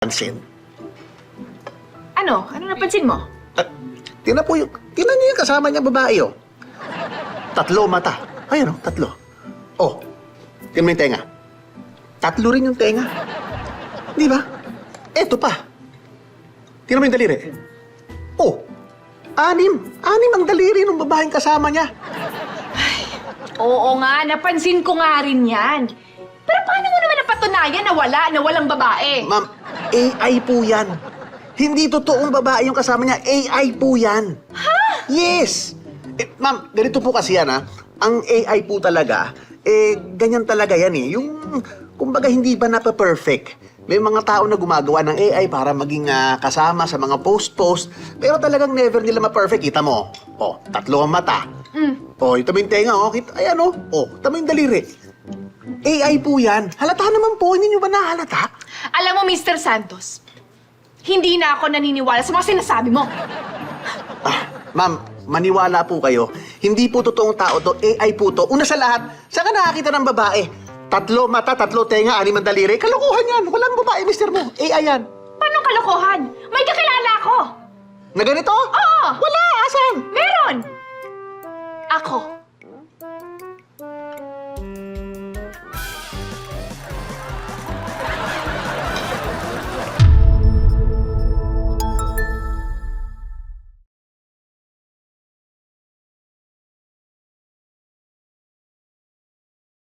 Pansin. Ano? Ano napansin mo? Tingnan niyo yung kasama niya babae, oh. 3 mata. Ayun, oh, 3. Oh, tingnan mo yung tenga. 3 rin yung tenga. Di ba? Eto pa. Tingnan mo yung daliri. Oh, 6. 6 ang daliri ng babaeng kasama niya. Oo nga, napansin ko nga rin yan. Pero paano mo naman napatunayan na walang babae? Ma'am, AI po yan. Hindi totoong babae yung kasama niya. AI po yan. Ha? Yes! Ma'am, ganito po kasi yan, ha? Ang AI po talaga, ganyan talaga yan, eh. Yung, kumbaga, hindi ba napa-perfect? May mga tao na gumagawa ng AI para maging kasama sa mga post-post, pero talagang never nila ma-perfect. Kita mo, oh, 3 ang mata. Oh, ito mo yung tenga, oh. Ayan, oh. Oh, ito mo yung daliri. AI po yan. Halata naman po. Hindi nyo ba nahalata? Alam mo, Mr. Santos, hindi na ako naniniwala sa mga sinasabi mo. Ma'am, maniwala po kayo. Hindi po totoong tao to. AI po to. Una sa lahat, saan ka nakakita ng babae? 3 mata, 3 tenga, 6 ang daliri. Kalokohan yan. Walang babae, mister mo. AI yan. Paano kalokohan? May kakilala ako. Na ganito? Oo. Wala!